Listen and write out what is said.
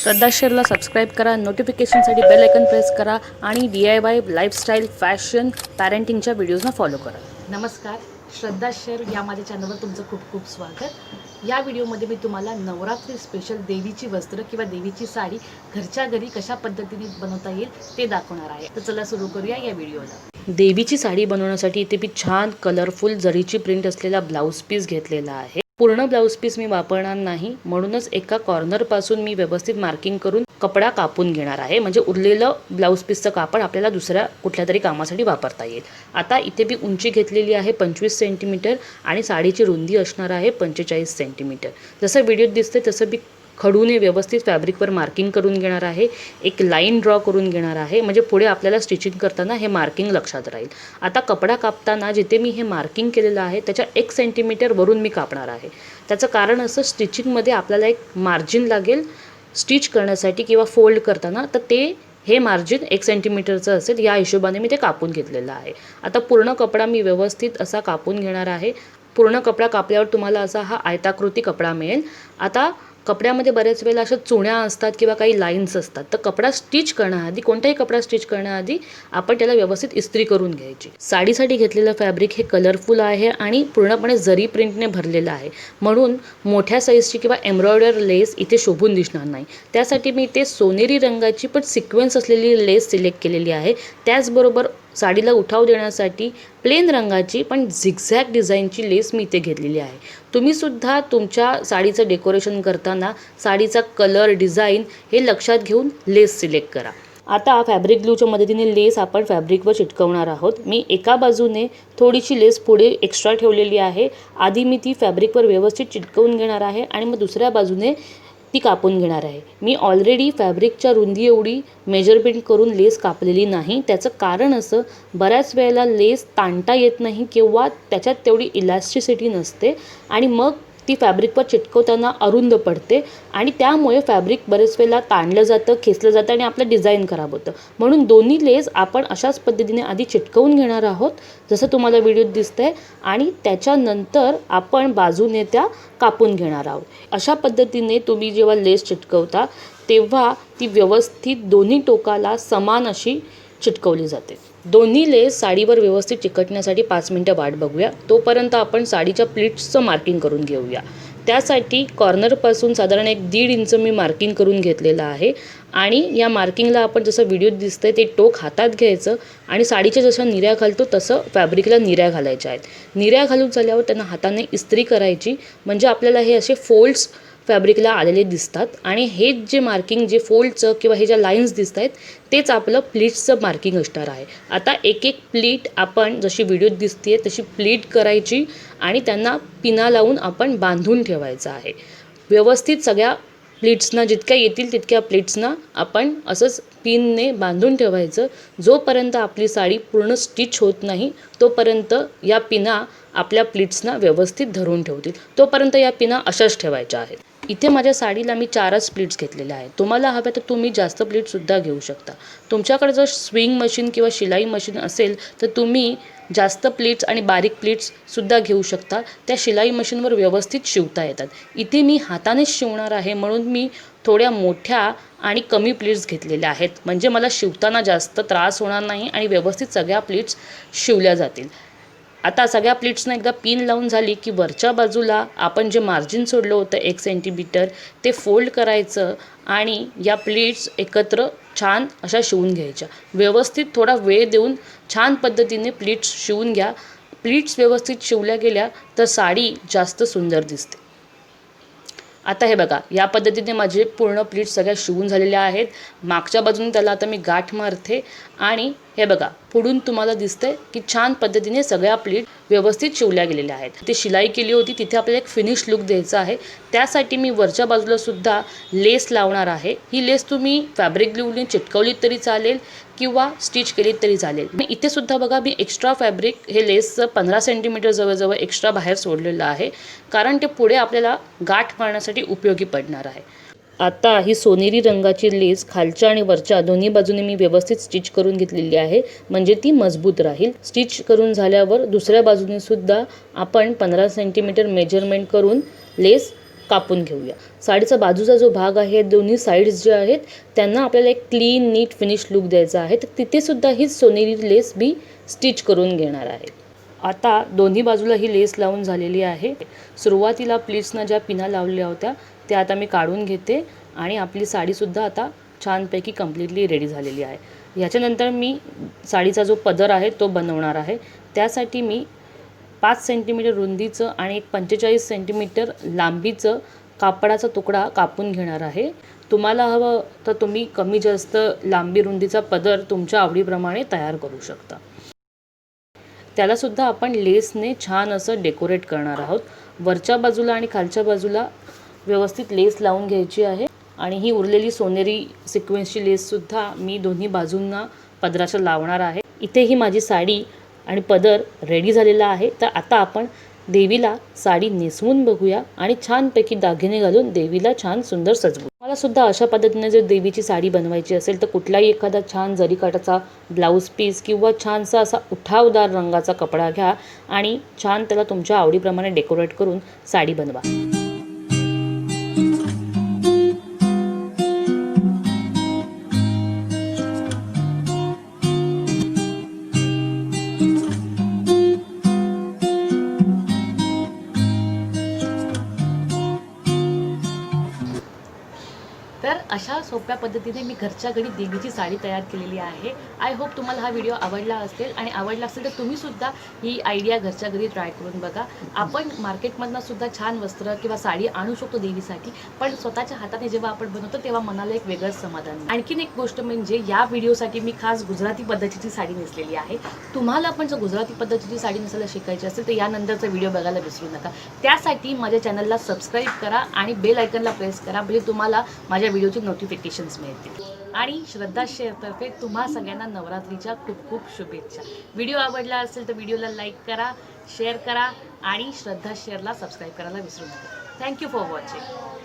श्रद्धा शेअरला subscribe करा, नोटिफिकेशनसाठी bell icon press करा आणि DIY लाईफस्टाईल, फॅशन, पॅरेंटिंगच्या व्हिडिओजना फॉलो करा. नमस्कार, श्रद्धा शेअर या माझ्या चॅनलवर तुमचं खूप खूप स्वागत. या व्हिडिओमध्ये मी तुम्हाला नवरात्री स्पेशल देवीची वस्त्र किंवा देवीची साडी घरच्या घरी कशा पद्धतीने बनवता येईल ते दाखवणार आहे. तर चला सुरू करूया या व्हिडिओला. देवीची साडी बनवण्यासाठी इथे मी छान कलरफुल जरीची प्रिंट असलेला ब्लाऊज पीस घेतलेला आहे. पूर्ण ब्लाऊज पीस मी वापरणार नाही, म्हणूनच एका कॉर्नरपासून मी व्यवस्थित मार्किंग करून कपडा कापून घेणार आहे. म्हणजे उरलेलं ब्लाऊज पीसचं कापड आपल्याला दुसऱ्या कुठल्या तरी कामासाठी वापरता येईल. आता इथे मी उंची घेतलेली आहे 25 सेंटीमीटर आणि साडीची रुंदी असणार आहे 45 सेंटीमीटर. जसं व्हिडिओत दिसते तसं मी खडूने व्यवस्थित फॅब्रिकवर मार्किंग करून घेणार आहे. एक लाईन ड्रॉ करून घेणार आहे, म्हणजे पुढे आपल्याला स्टिचिंग करताना हे मार्किंग लक्षात राहील. आता कपडा कापताना जिथे मी हे मार्किंग केलेलं आहे त्याच्या 1 सेंटीमीटर वरून मी कापणार आहे. त्याचं कारण असं, स्टिचिंगमध्ये आपल्याला एक मार्जिन लागेल स्टिच करण्यासाठी किंवा फोल्ड करताना, तर ते हे मार्जिन 1 सेंटीमीटरचं असेल. या हिशोबाने मी ते कापून घेतलेलं आहे. आता पूर्ण कपडा मी व्यवस्थित असा कापून घेणार आहे. पूर्ण कपडा कापल्यावर तुम्हाला असा हा आयताकृती कपडा मिळेल. आता कपड्यामध्ये बऱ्याच वेळेला अशा चुण्या असतात किंवा काही लाईन्स असतात, तर कपडा स्टिच करण्याआधी, कोणताही कपडा स्टिच करण्याआधी आपण त्याला व्यवस्थित इस्त्री करून घ्यायची. साडीसाठी घेतलेलं फॅब्रिक हे कलरफुल आहे आणि पूर्णपणे जरी प्रिंटने भरलेलं आहे, म्हणून मोठ्या साईजची किंवा एम्ब्रॉयडर लेस इथे शोभून दिसणार नाही. त्यासाठी मी इथे सोनेरी रंगाची पण सिक्वेन्स असलेली लेस सिलेक्ट केलेली आहे. त्याचबरोबर साडीला उठाव देण्यासाठी प्लेन रंगाची पण झिगझॅग डिझाईनची लेस मी इथे घेतलेली आहे. तुम्हीसुद्धा तुमच्या साडीचं डेकोरेशन करताना साडीचा कलर, डिझाईन हे लक्षात घेऊन लेस सिलेक्ट करा. आता फॅब्रिक ग्लूच्या मदतीने लेस आपण फॅब्रिकवर चिटकवणार आहोत. मी एका बाजूने थोडीशी लेस पुढे एक्स्ट्रा ठेवलेली आहे. आधी मी ती फॅब्रिकवर व्यवस्थित चिटकवून घेणार आहे आणि मग दुसऱ्या बाजूने ती कापून घेणार आहे. मी ऑलरेडी फॅब्रिकच्या रुंदी एवढी मेजरमेंट करून लेस कापलेली नाही. त्याचं कारण असं, बऱ्याच वेळेला लेस ताणता येत नाही किंवा त्याच्यात तेवढी इलॅस्टिसिटी नसते आणि मग ती फॅब्रिकवर चिटकवताना अरुंद पडते आणि त्यामुळे फॅब्रिक बरेच वेळेला ताणलं जातं, खेचलं जातं आणि आपलं डिझाईन खराब होतं. म्हणून दोन्ही लेस आपण अशाच पद्धतीने आधी चिटकवून घेणार आहोत, जसं तुम्हाला व्हिडिओत दिसतंय, आणि त्याच्यानंतर आपण बाजूने त्या कापून घेणार आहोत. अशा पद्धतीने तुम्ही जेव्हा लेस चिटकवता तेव्हा ती व्यवस्थित दोन्ही टोकाला समान अशी चिटकवली जाते. दोन्ही लेस साडीवर व्यवस्थित चिकटण्यासाठी 5 मिनटं वाट बघूया. तोपर्यंत आपण साडीच्या प्लीट्सचं मार्किंग करून घेऊया. त्यासाठी कॉर्नरपासून साधारण 1.5 इंच मी मार्किंग करून घेतलेलं आहे आणि या मार्किंगला आपण जसं व्हिडिओत दिसतंय ते टोक हातात घ्यायचं आणि साडीच्या जशा निऱ्या घालतो तसं फॅब्रिकला निऱ्या घालायच्या आहेत. निऱ्या घालून झाल्यावर त्यांना हाताने इस्त्री करायची, म्हणजे आपल्याला हे असे फोल्ड्स फॅब्रिकला आलेले दिसतात आणि हे जे मार्किंग, जे फोल्डचं किंवा हे ज्या लाईन्स दिसत आहेत तेच आपलं प्लीट्सचं मार्किंग असणार आहे. आता एक एक प्लीट आपण जशी व्हिडिओत दिसते तशी प्लीट करायची आणि त्यांना पिना लावून आपण बांधून ठेवायचं आहे. व्यवस्थित सगळ्या प्लीट्सना, जितक्या येतील तितक्या प्लीट्सना आपण असंच पिनने बांधून ठेवायचं. जोपर्यंत आपली साडी पूर्ण स्टिच होत नाही तोपर्यंत या पिना आपल्या प्लीट्सना व्यवस्थित धरून ठेवतील. तोपर्यंत या पिना अशाच ठेवायच्या आहेत. इथे माझ्या साडीला मी 4च प्लीट्स घेतलेल्या आहेत. तुम्हाला हव्या तर तुम्ही जास्त प्लीट्ससुद्धा घेऊ शकता. तुमच्याकडे जर स्विंग मशीन किंवा शिलाई मशीन असेल तर तुम्ही जास्त प्लीट्स आणि बारीक प्लीट्ससुद्धा घेऊ शकता. त्या शिलाई मशीनवर व्यवस्थित शिवता येतात. इथे मी हातानेच शिवणार आहे, म्हणून मी थोड्या मोठ्या आणि कमी प्लीट्स घेतलेल्या आहेत, म्हणजे मला शिवताना जास्त त्रास होणार नाही आणि व्यवस्थित सगळ्या प्लीट्स शिवल्या जातील. आता सगळ्या प्लीट्सना एकदा पिन लावून झाली की वरच्या बाजूला आपण जे मार्जिन सोडलं होतं 1 सेंटीमीटर ते फोल्ड करायचं आणि या प्लीट्स एकत्र छान अशा शिवून घ्यायच्या. व्यवस्थित थोडा वेळ देऊन छान पद्धतीने प्लीट्स शिवून घ्या. प्लीट्स व्यवस्थित शिवल्या गेल्या तर साडी जास्त सुंदर दिसते. आता हे बघा, या पद्धतीने माझे पूर्ण प्लीट्स सगळ्या शिवून झालेल्या आहेत. मागच्या बाजूने त्याला आता मी गाठ मारते आणि हे बघा, पुढून तुम्हाला दिसतंय की छान पद्धतीने सगळ्या प्लीट व्यवस्थित शिवल्या गेलेल्या आहेत. ते शिलाई केली होती तिथे आपल्याला एक फिनिश लुक द्यायचा आहे. त्यासाठी मी वरच्या बाजूला सुद्धा लेस लावणार आहे. ही लेस तुम्ही फॅब्रिक ग्लूने चिटकवली तरी चालेल किंवा स्टिच केली तरी चालेल. मी इथे सुद्धा बघा, मी एक्स्ट्रा फॅब्रिक हे लेसचं 15 सेंटीमीटर जवळजवळ एक्स्ट्रा बाहेर सोडलेलं आहे, कारण ते पुढे आपल्याला गाठ मारण्यासाठी उपयोगी पडणार आहे. आता ही सोनेरी रंगाची लेस खालच्या आणि वरच्या दोन्ही बाजूने मी व्यवस्थित स्टिच करून घेतलेली आहे, म्हणजे ती मजबूत राहील. स्टिच करून झाल्यावर दुसऱ्या बाजूने सुद्धा आपण 15 सेंटीमीटर मेजरमेंट करून लेस कापून घेऊया. साडीचा बाजूचा जो भाग आहे, दोन्ही साईड्स जे आहेत त्यांना आपल्याला एक क्लीन नीट फिनिश लुक द्यायचा आहे. तर तिथे सुद्धा ही सोनेरी लेस मी स्टिच करून घेणार आहे. आता दोन्ही बाजूला ही लेस लावून झालेली आहे. सुरुवातीला प्लीट्सना ज्या पिना लावलेल्या होत्या त्या आता मी काढून घेते आणि आपली साडीसुद्धा आता छानपैकी कम्प्लिटली रेडी झालेली आहे. ह्याच्यानंतर मी साडीचा जो पदर आहे तो बनवणार आहे. त्यासाठी मी 5 सेंटीमीटर रुंदीचं आणि एक 45 सेंटीमीटर लांबीचं कापडाचा तुकडा कापून घेणार आहे. तुम्हाला हवं तर तुम्ही कमी जास्त लांबी रुंदीचा पदर तुमच्या आवडीप्रमाणे तयार करू शकता. त्यालासुद्धा आपण लेसने छान असं डेकोरेट करणार आहोत. वरच्या बाजूला आणि खालच्या बाजूला व्यवस्थित लेस लावून घ्यायची आहे आणि ही उरलेली सोनेरी सिक्वेन्सची लेससुद्धा मी दोन्ही बाजूंना पदराच्या लावणार आहे. इथे ही माझी साडी आणि पदर रेडी झालेला आहे. तर आता आपण देवीला साडी नेसवून बघूया आणि छानपैकी दागिने घालून देवीला छान सुंदर सजवू. मला सुद्धा अशा पद्धतीने जर देवीची साडी बनवायची असेल तर कुठलाही एखादा छान जरीकाठाचा ब्लाऊज पीस किंवा छानसा असा उठावदार रंगाचा कपडा घ्या आणि छान त्याला तुमच्या आवडीप्रमाणे डेकोरेट करून साडी बनवा. तर अशा सोप्या पद्धतीने मी घरच्या घरी देवीची साडी तयार केलेली आहे. आय होप तुम्हाला हा व्हिडिओ आवडला असेल आणि आवडला असेल तर तुम्ही सुद्धा ही आयडिया घरच्या घरी ट्राय करून बघा. आपण मार्केटमधनं सुद्धा छान वस्त्र किंवा साडी आणू शकतो देवीसाठी, पण स्वतःच्या हाताने जेव्हा आपण बनवतो तेव्हा मनाला एक वेगळंच समाधान. आणखीन एक गोष्ट म्हणजे या व्हिडिओसाठी मी खास गुजराती पद्धतीची साडी नेसलेली आहे. तुम्हाला पण जर गुजराती पद्धतीची साडी नेसायला शिकायची असेल तर यानंतरचा व्हिडिओ बघायला विसरू नका. त्यासाठी माझ्या चॅनलला सबस्क्राईब करा आणि बेल आयकनला प्रेस करा, म्हणजे तुम्हाला माझ्या व्हिडिओची नोटिफिकेशन्स मिळतील. आणि श्रद्धा शेअरतर्फे तुम्हा सगळ्यांना नवरात्रीच्या खूप खूप शुभेच्छा. व्हिडिओ आवडला असेल तर व्हिडिओला लाईक करा, शेअर करा आणि श्रद्धा शेअरला सबस्क्राईब करायला विसरू नका. Thank you for watching.